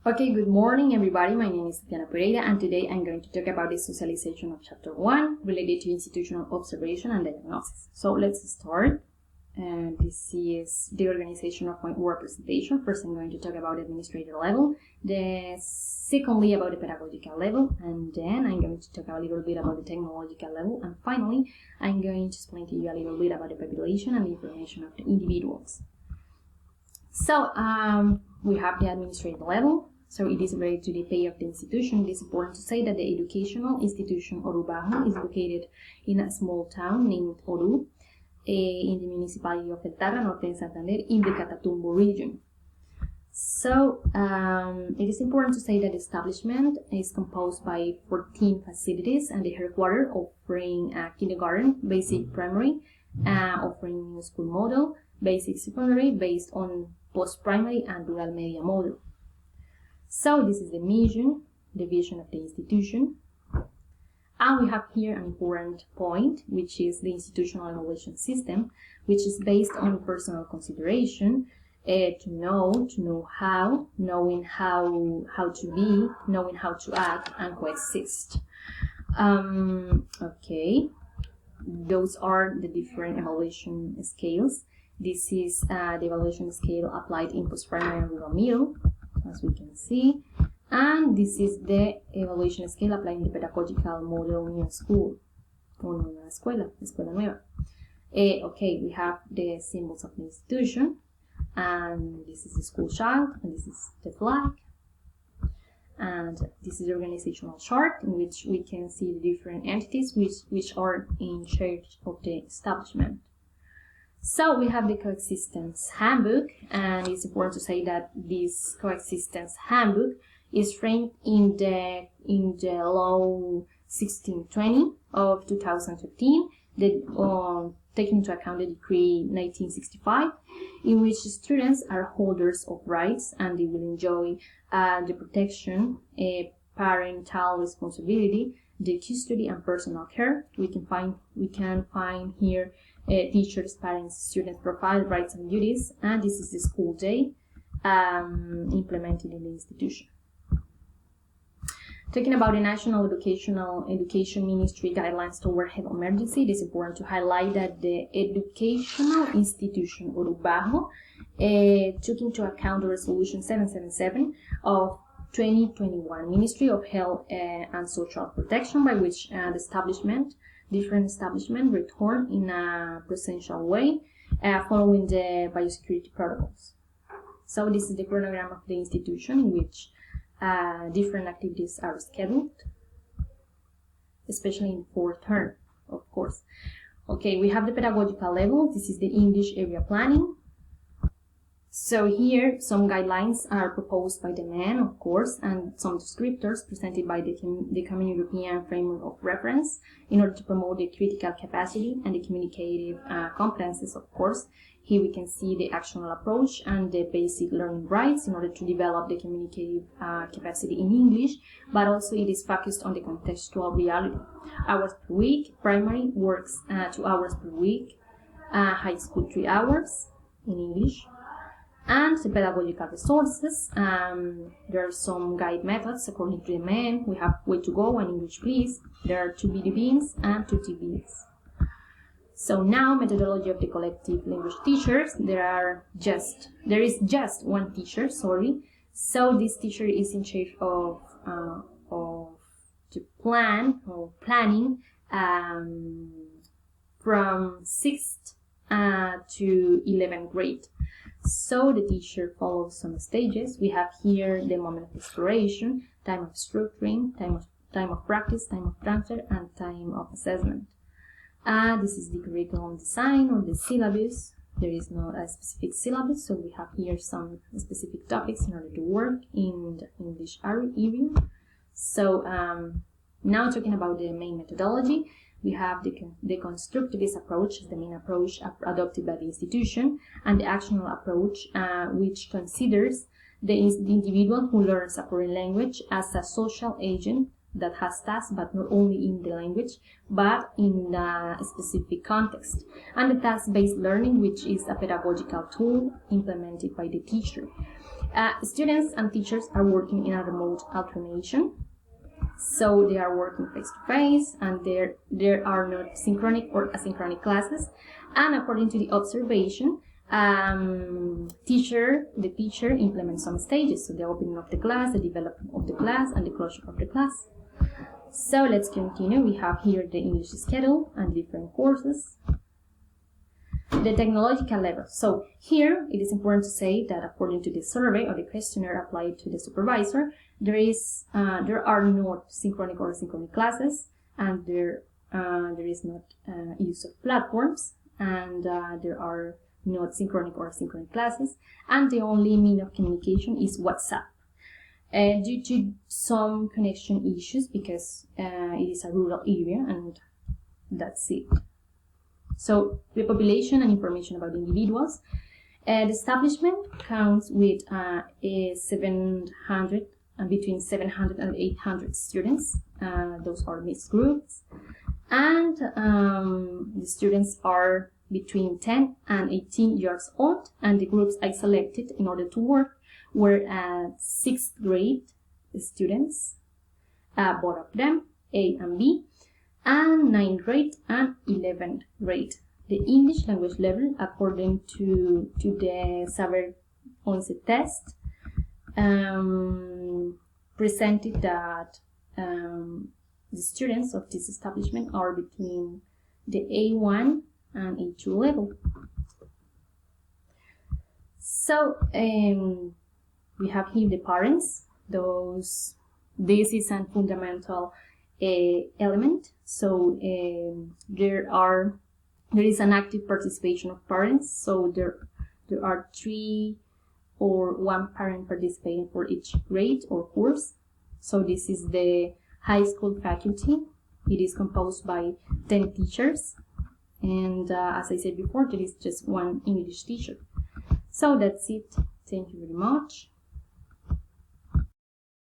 Okay, good morning everybody. My name is Diana Pereira and today I'm going to talk about the socialization of chapter 1 related to institutional observation and diagnosis. So let's start. This is the organization of my work presentation. First I'm going to talk about the administrator level, secondly about the pedagogical level, and then I'm going to talk a little bit about the technological level, and finally I'm going to explain to you a little bit about the population and the information of the individuals. So we have the administrative level. So it is related to the pay of the institution. It is important to say that the educational institution Orubajo is located in a small town named Oru in the municipality of El Tarra, Norte de Santander, in the Catatumbo region. So it is important to say that the establishment is composed by 14 facilities and the headquarters offering kindergarten, basic primary, offering new school model, basic secondary based on post-primary and rural media model. So this is the mission, the vision of the institution. And we have here an important point, which is the institutional evaluation system, which is based on personal consideration, to know how, knowing how to be, knowing how to act and coexist. Okay, those are the different evaluation scales. This is the evaluation scale applied in post-primary and rural middle, as we can see, and this is the evaluation scale applied in the pedagogical model new school, or nueva escuela nueva. Okay, we have the symbols of the institution, and this is the school child, and this is the flag, and this is the organizational chart in which we can see the different entities which are in charge of the establishment. So we have the coexistence handbook, and it's important to say that this coexistence handbook is framed in the law 1620 of 2015, that taking into account the decree 1965, in which students are holders of rights and they will enjoy the protection, parental responsibility, the custody and personal care. We can find here teachers, parents, students' profile, rights and duties, and this is the school day implemented in the institution. Talking about the National Education Ministry guidelines toward health emergency, it is important to highlight that the educational institution Orubajo took into account the resolution 777 of 2021 Ministry of Health and Social Protection, by which different establishments return in a presential way following the biosecurity protocols. So this is the chronogram of the institution in which different activities are scheduled, especially in the fourth term, of course. Okay, we have the pedagogical level. This is the English area planning. So here some guidelines are proposed by the MEN, of course, and some descriptors presented by the Common European Framework of Reference in order to promote the critical capacity and the communicative competences, of course. Here we can see the actional approach and the basic learning rights in order to develop the communicative capacity in English, but also it is focused on the contextual reality. Hours per week, primary works 2 hours per week, high school 3 hours in English. And the pedagogical resources, there are some guide methods according to the MEN. We have Way to Go and English Please. There are 2 BDBs and 2 TBs. So now, methodology of the collective language teachers. There is just one teacher, sorry. So this teacher is in charge of the planning from 6th to 11th grade. So the teacher follows some stages. We have here the moment of exploration, time of structuring, time of practice, time of transfer, and time of assessment. This is the curriculum design or the syllabus. There is no specific syllabus, so we have here some specific topics in order to work in the English area. So now talking about the main methodology, we have the constructivist approach as the main approach adopted by the institution, and the actional approach, which considers the individual who learns a foreign language as a social agent that has tasks, but not only in the language, but in a specific context. And the task-based learning, which is a pedagogical tool implemented by the teacher. Students and teachers are working in a remote alternation. So they are working face-to-face, and there are not synchronic or asynchronous classes. And according to the observation, the teacher implements some stages. So the opening of the class, the development of the class, and the closure of the class. So let's continue. We have here the English schedule and different courses. The technological level. So here it is important to say that according to the survey or the questionnaire applied to the supervisor, there are not synchronic or asynchronous classes, and there is not use of platforms, and there are not synchronic or asynchronous classes, and the only mean of communication is WhatsApp. Due to some connection issues, because it is a rural area, and that's it. So the population and information about individuals. The establishment counts with between 700 and 800 students. Those are mixed groups, and the students are between 10 and 18 years old, and the groups I selected in order to work were 6th grade students, both of them, A and B, and 9th grade and 11th grade. The English language level, according to the Saber 11 test, presented that the students of this establishment are between the A1 and A2 level. So we have here the parents. This is a fundamental element. So there is an active participation of parents. So there are 3 or 1 parent participating for each grade or course. So this is the high school faculty. It is composed by 10 teachers, and as I said before, there is just 1 English teacher. So that's it. Thank you very much.